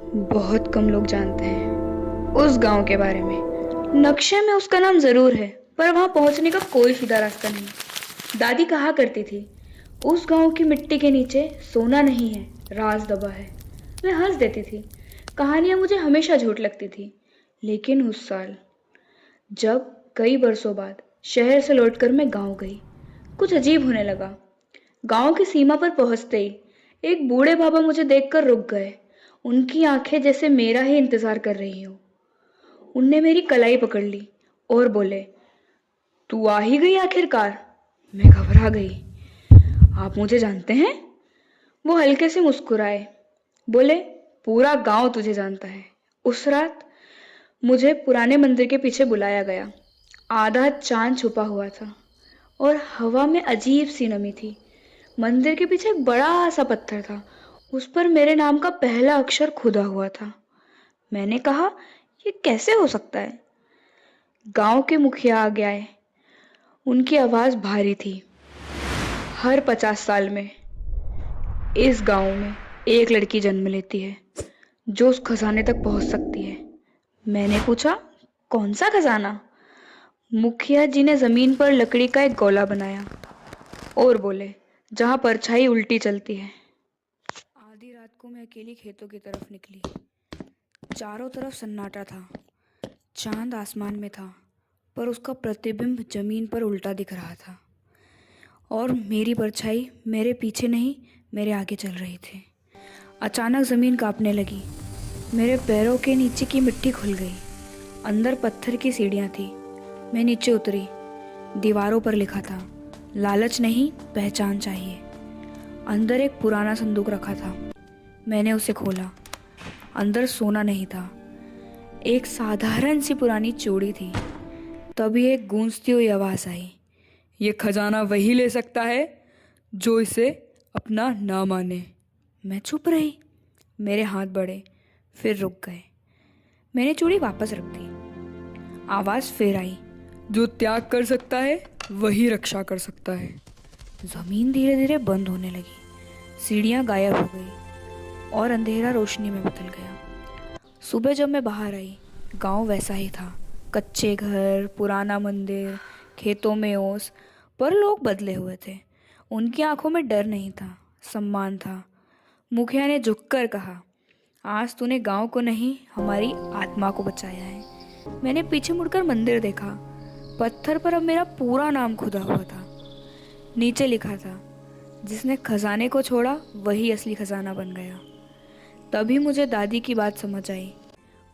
बहुत कम लोग जानते हैं उस गांव के बारे में। नक्शे में उसका नाम जरूर है, पर वहां पहुंचने का कोई सीधा रास्ता नहीं। दादी कहा करती थी, उस गांव की मिट्टी के नीचे सोना नहीं है, राज दबा है। मैं हंस देती थी। कहानियां मुझे हमेशा झूठ लगती थी। लेकिन उस साल, जब कई बरसों बाद शहर से लौटकर मैं गांव गई, कुछ अजीब होने लगा। गांव की सीमा पर पहुंचते ही एक बूढ़े बाबा मुझे देखकर रुक गए। उनकी आंखें जैसे मेरा ही इंतजार कर रही हो। उनने मेरी कलाई पकड़ ली और बोले, तू आ ही गई आखिरकार। मैं घबरा गई। आप मुझे जानते हैं? वो हल्के से मुस्कुराए, बोले, पूरा गांव तुझे जानता है। उस रात मुझे पुराने मंदिर के पीछे बुलाया गया। आधा चांद छुपा हुआ था और हवा में अजीब सी नमी थी। मंदिर के पीछे एक बड़ा सा पत्थर था। उस पर मेरे नाम का पहला अक्षर खुदा हुआ था। मैंने कहा, ये कैसे हो सकता है? गांव के मुखिया आगे आए। उनकी आवाज भारी थी। हर 50 साल में इस गांव में एक लड़की जन्म लेती है जो उस खजाने तक पहुंच सकती है। मैंने पूछा, कौन सा खजाना? मुखिया जी ने जमीन पर लकड़ी का एक गोला बनाया और बोले, जहां परछाई उल्टी चलती है। आधी रात को मैं अकेली खेतों की तरफ निकली। चारों तरफ सन्नाटा था। चांद आसमान में था, पर उसका प्रतिबिंब जमीन पर उल्टा दिख रहा था और मेरी परछाई मेरे पीछे नहीं, मेरे आगे चल रही थी। अचानक जमीन कांपने लगी। मेरे पैरों के नीचे की मिट्टी खुल गई। अंदर पत्थर की सीढ़ियाँ थी। मैं नीचे उतरी। दीवारों पर लिखा था, लालच नहीं, पहचान चाहिए। अंदर एक पुराना संदूक रखा था। मैंने उसे खोला। अंदर सोना नहीं था, एक साधारण सी पुरानी चूड़ी थी। तभी एक गूंजती हुई आवाज आई, ये खजाना वही ले सकता है जो इसे अपना ना माने। मैं चुप रही। मेरे हाथ बढ़े, फिर रुक गए। मैंने चूड़ी वापस रख दी। आवाज फिर आई, जो त्याग कर सकता है वही रक्षा कर सकता है। जमीन धीरे धीरे बंद होने लगी। सीढ़ियाँ गायब हो गई और अंधेरा रोशनी में बदल गया। सुबह जब मैं बाहर आई, गांव वैसा ही था। कच्चे घर, पुराना मंदिर, खेतों में ओस, पर लोग बदले हुए थे। उनकी आंखों में डर नहीं था, सम्मान था। मुखिया ने झुककर कहा, आज तूने गांव को नहीं, हमारी आत्मा को बचाया है। मैंने पीछे मुड़कर मंदिर देखा। पत्थर पर अब मेरा पूरा नाम खुदा हुआ था। नीचे लिखा था, जिसने खजाने को छोड़ा वही असली खजाना बन गया। तभी मुझे दादी की बात समझ आई।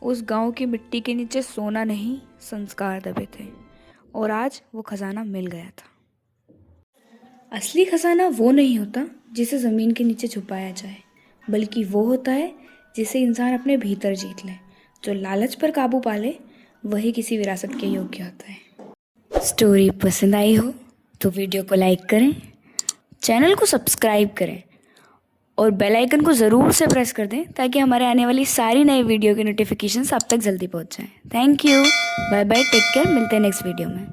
उस गांव की मिट्टी के नीचे सोना नहीं, संस्कार दबे थे और आज वो खजाना मिल गया था। असली खजाना वो नहीं होता जिसे ज़मीन के नीचे छुपाया जाए, बल्कि वो होता है जिसे इंसान अपने भीतर जीत ले। जो लालच पर काबू पा ले, वही किसी विरासत के योग्य होता है। स्टोरी पसंद आई हो तो वीडियो को लाइक करें, चैनल को सब्सक्राइब करें और बेल आइकन को ज़रूर से प्रेस कर दें ताकि हमारे आने वाली सारी नई वीडियो की नोटिफिकेशंस आप तक जल्दी पहुंच जाएं। Thank you, bye bye, take care, मिलते हैं नेक्स्ट वीडियो में।